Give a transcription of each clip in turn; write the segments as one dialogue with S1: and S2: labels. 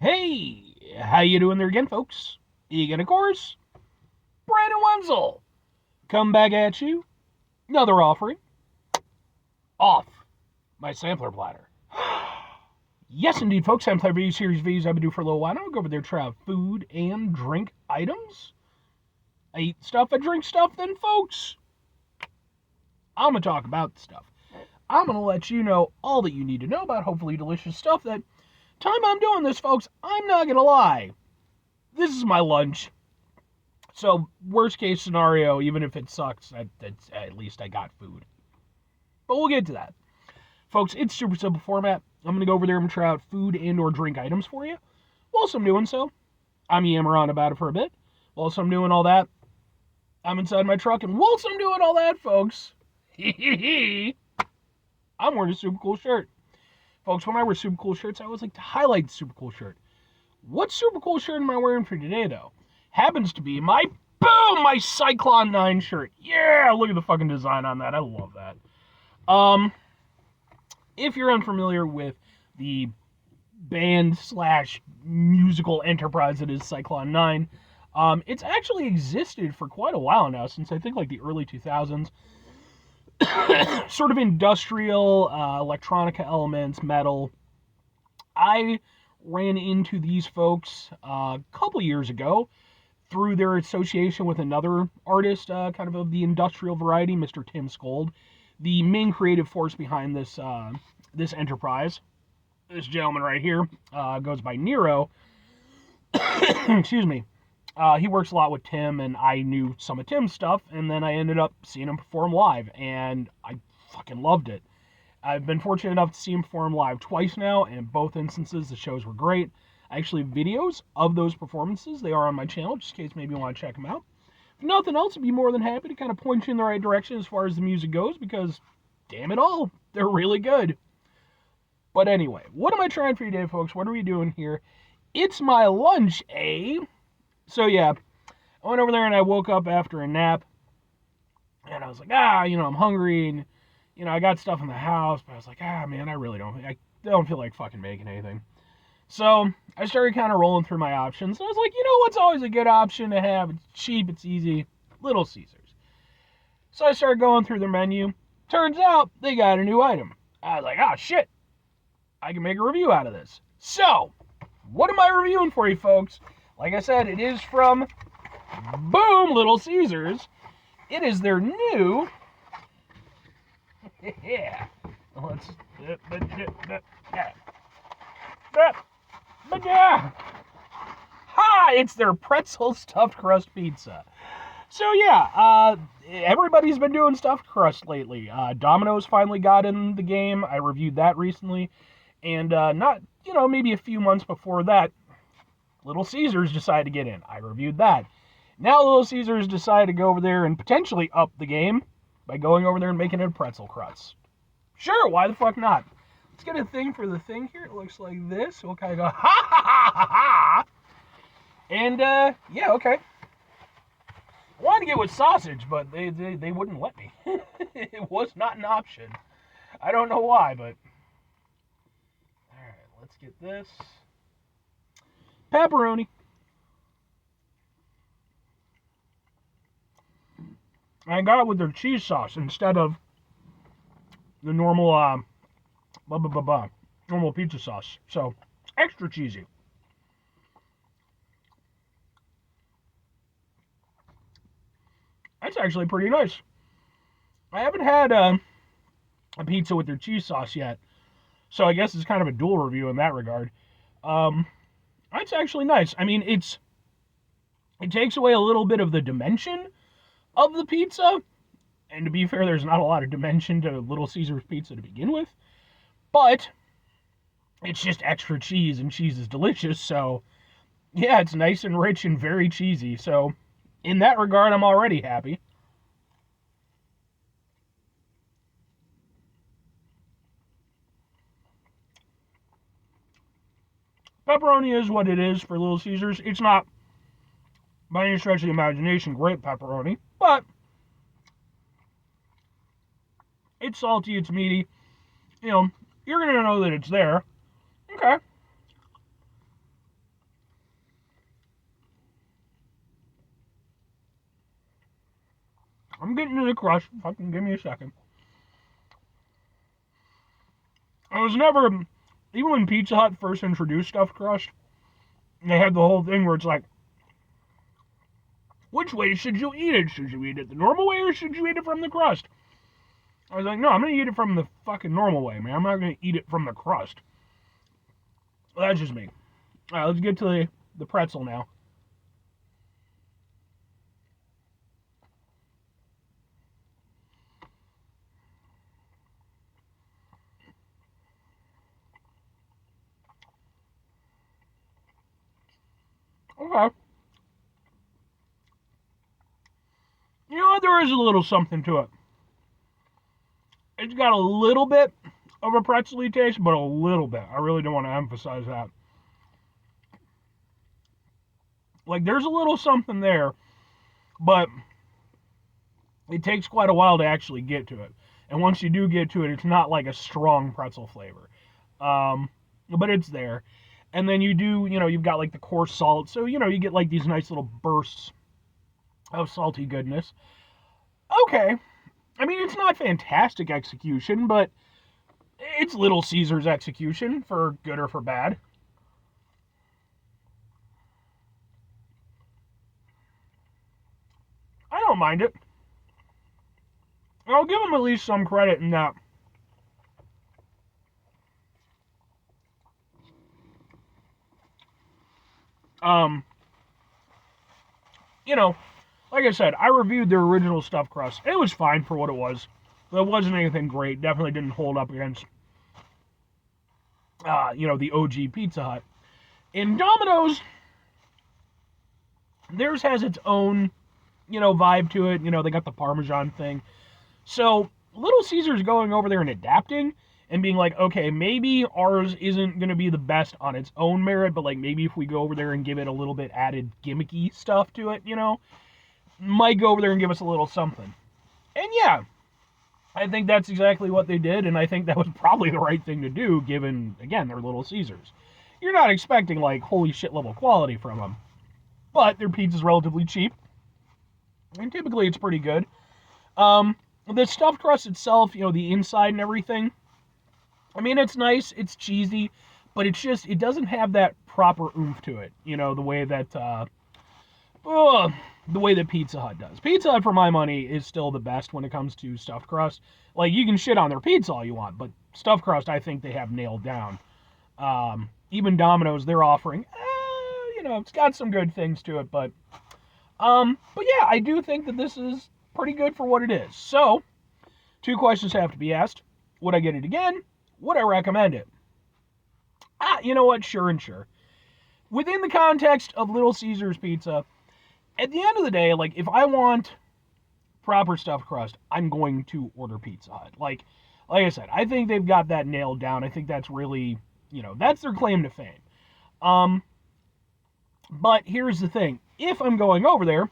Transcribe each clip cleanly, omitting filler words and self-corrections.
S1: Hey, how you doing there again, folks? Egan, of course, Brandon Wenzel. Come back at you. Another offering. Off my sampler platter. Yes, indeed, folks. Sampler video series videos I've been doing for a little while now. I'll go over there, try out food and drink items. I eat stuff, I drink stuff, then, folks, I'm going to talk about stuff. I'm going to let you know all that you need to know about hopefully delicious stuff that time I'm doing this, folks, I'm not going to lie. This is my lunch. So, worst case scenario, even if it sucks, at least I got food. But we'll get to that. Folks, it's super simple format. I'm going to go over there and try out food and or drink items for you. Whilst I'm doing so, I'm yammering on about it for a bit. Whilst I'm doing all that, I'm inside my truck. And whilst I'm doing all that, folks, I'm wearing a super cool shirt. Folks, when I wear super cool shirts, I always like to highlight the super cool shirt. What super cool shirt am I wearing for today, though? Happens to be my Cyclone 9 shirt. Yeah, look at the fucking design on that. I love that. If you're unfamiliar with the band slash musical enterprise that is Cyclone 9, it's actually existed for quite a while now, since I think like the early 2000s. Sort of industrial, electronica elements, metal. I ran into these folks a couple years ago through their association with another artist, kind of the industrial variety, Mr. Tim Skold, the main creative force behind this enterprise. This gentleman right here goes by Nero. Excuse me. He works a lot with Tim, and I knew some of Tim's stuff, and then I ended up seeing him perform live, and I fucking loved it. I've been fortunate enough to see him perform live twice now, and in both instances the shows were great. I actually have videos of those performances. They are on my channel, just in case maybe you want to check them out. If nothing else, I'd be more than happy to kind of point you in the right direction as far as the music goes, because damn it all, they're really good. But anyway, what am I trying for you today, folks? What are we doing here? It's my lunch, eh? So yeah, I went over there and I woke up after a nap, and I was like, I'm hungry, and I got stuff in the house, but I was like, man, I don't feel like fucking making anything. So I started kind of rolling through my options, and I was like, what's always a good option to have? It's cheap, it's easy, Little Caesars. So I started going through their menu. Turns out they got a new item. I was like, shit, I can make a review out of this. So, what am I reviewing for you, folks? Like I said, it is from Little Caesars. It is their new... yeah. Let's... It's their pretzel stuffed crust pizza. So yeah, everybody's been doing stuffed crust lately. Domino's finally got in the game. I reviewed that recently. And not, maybe a few months before that, Little Caesars decided to get in. I reviewed that. Now Little Caesars decided to go over there and potentially up the game by going over there and making it a pretzel crust. Sure, why the fuck not? Let's get a thing for the thing here. It looks like this. We'll kind of go, ha ha ha ha ha. And, yeah, okay. I wanted to get with sausage, but they wouldn't let me. It was not an option. I don't know why, but... Alright, let's get this. Pepperoni. I got it with their cheese sauce instead of the normal, normal pizza sauce. So, extra cheesy. That's actually pretty nice. I haven't had a pizza with their cheese sauce yet, so I guess it's kind of a dual review in that regard. That's actually nice. I mean, it takes away a little bit of the dimension of the pizza, and to be fair, there's not a lot of dimension to Little Caesars pizza to begin with, but it's just extra cheese, and cheese is delicious, so yeah, it's nice and rich and very cheesy, so in that regard, I'm already happy. Pepperoni is what it is for Little Caesars. It's not, by any stretch of the imagination, great pepperoni, but it's salty, it's meaty. You're going to know that it's there. Okay. I'm getting to the crust. Fucking give me a second. I was never, even when Pizza Hut first introduced stuffed crust, they had the whole thing where it's like, which way should you eat it? Should you eat it the normal way or should you eat it from the crust? I was like, no, I'm going to eat it from the fucking normal way, man. I'm not going to eat it from the crust. Well, that's just me. All right, let's get to the pretzel now. Okay. You know what? There is a little something to it. It's got a little bit of a pretzely taste, but a little bit. I really don't want to emphasize that. Like, there's a little something there, but it takes quite a while to actually get to it. And once you do get to it, it's not like a strong pretzel flavor. But it's there. And then you do, you've got like the coarse salt. So, you get like these nice little bursts of salty goodness. Okay. I mean, it's not fantastic execution, but it's Little Caesars execution, for good or for bad. I don't mind it. I'll give them at least some credit in that. Like I said, I reviewed their original stuffed crust. It was fine for what it was. It wasn't anything great. Definitely didn't hold up against, the OG Pizza Hut. In Domino's, theirs has its own, vibe to it. They got the Parmesan thing. So, Little Caesars going over there and adapting and being like, okay, maybe ours isn't going to be the best on its own merit, but like maybe if we go over there and give it a little bit added gimmicky stuff to it, might go over there and give us a little something. And yeah, I think that's exactly what they did, and I think that was probably the right thing to do, given, again, they're Little Caesars. You're not expecting, like, holy shit level quality from them. But their pizza's relatively cheap, and typically it's pretty good. The stuffed crust itself, the inside and everything, I mean, it's nice, it's cheesy, but it's just, it doesn't have that proper oomph to it, the way that, the way that Pizza Hut does. Pizza Hut, for my money, is still the best when it comes to stuffed crust. Like, you can shit on their pizza all you want, but stuffed crust, I think they have nailed down. Even Domino's, they're offering, it's got some good things to it, but yeah, I do think that this is pretty good for what it is. So, 2 questions have to be asked. Would I get it again? Would I recommend it? You know what? Sure and sure. Within the context of Little Caesars Pizza, at the end of the day, like, if I want proper stuffed crust, I'm going to order Pizza Hut. Like I said, I think they've got that nailed down. I think that's really, that's their claim to fame. But here's the thing. If I'm going over there,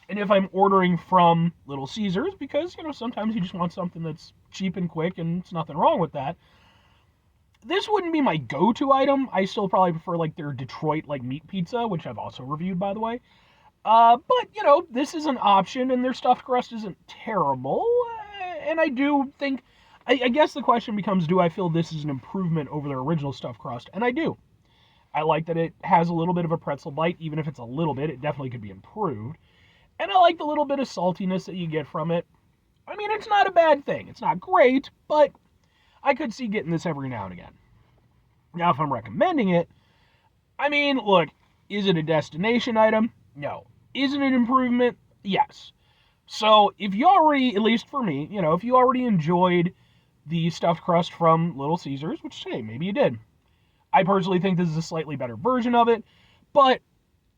S1: and if I'm ordering from Little Caesars, because, sometimes you just want something that's cheap and quick, and it's nothing wrong with that, this wouldn't be my go-to item. I still probably prefer, like, their Detroit, like, meat pizza, which I've also reviewed, by the way. But, this is an option, and their stuffed crust isn't terrible. And I do think, I guess the question becomes, do I feel this is an improvement over their original stuffed crust? And I do. I like that it has a little bit of a pretzel bite, even if it's a little bit. It definitely could be improved. And I like the little bit of saltiness that you get from it. I mean, it's not a bad thing. It's not great, but I could see getting this every now and again. Now, if I'm recommending it, I mean, look, is it a destination item? No. Is it an improvement? Yes. So, if you already, at least for me, if you already enjoyed the stuffed crust from Little Caesars, which, hey, maybe you did. I personally think this is a slightly better version of it, but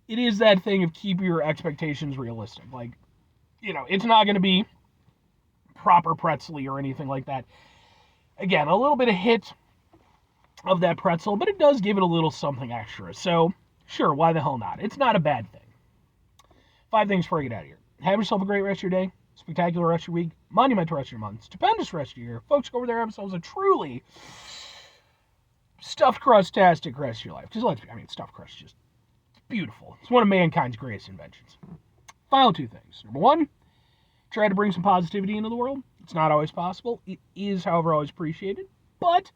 S1: it is that thing of keep your expectations realistic. Like, it's not going to be proper pretzely or anything like that. Again, a little bit of hit of that pretzel, but it does give it a little something extra. So, sure, why the hell not? It's not a bad thing. 5 things before I get out of here. Have yourself a great rest of your day, spectacular rest of your week, monumental rest of your month, stupendous rest of your year. Folks, go over there, have themselves a truly stuffed crust-tastic rest of your life. Because stuffed crust is just beautiful. It's one of mankind's greatest inventions. Final 2 things. Number 1, Try to bring some positivity into the world. It's not always possible. It is, however, always appreciated. But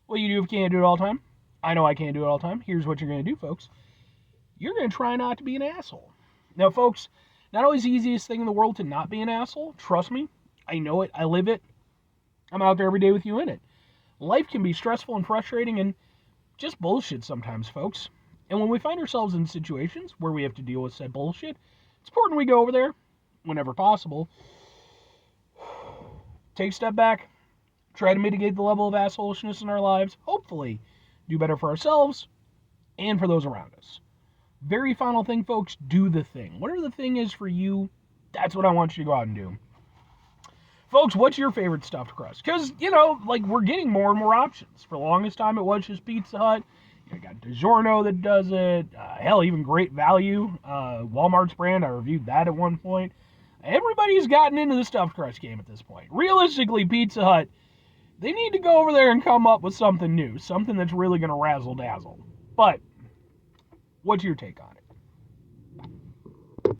S1: what you do if you can't do it all the time, I know I can't do it all the time. Here's what you're going to do, folks. You're going to try not to be an asshole. Now, folks, not always the easiest thing in the world to not be an asshole. Trust me. I know it. I live it. I'm out there every day with you in it. Life can be stressful and frustrating and just bullshit sometimes, folks. And when we find ourselves in situations where we have to deal with said bullshit, it's important we go over there, whenever possible, take a step back, try to mitigate the level of assholishness in our lives, hopefully do better for ourselves and for those around us. Very final thing, folks, do the thing. Whatever the thing is for you, that's what I want you to go out and do. Folks, what's your favorite stuffed crust? Because, we're getting more and more options. For the longest time, it was just Pizza Hut. You got DiGiorno that does it. Hell, even Great Value. Walmart's brand, I reviewed that at one point. Everybody's gotten into the stuffed crust game at this point. Realistically, Pizza Hut, they need to go over there and come up with something new. Something that's really going to razzle-dazzle. But, what's your take on it?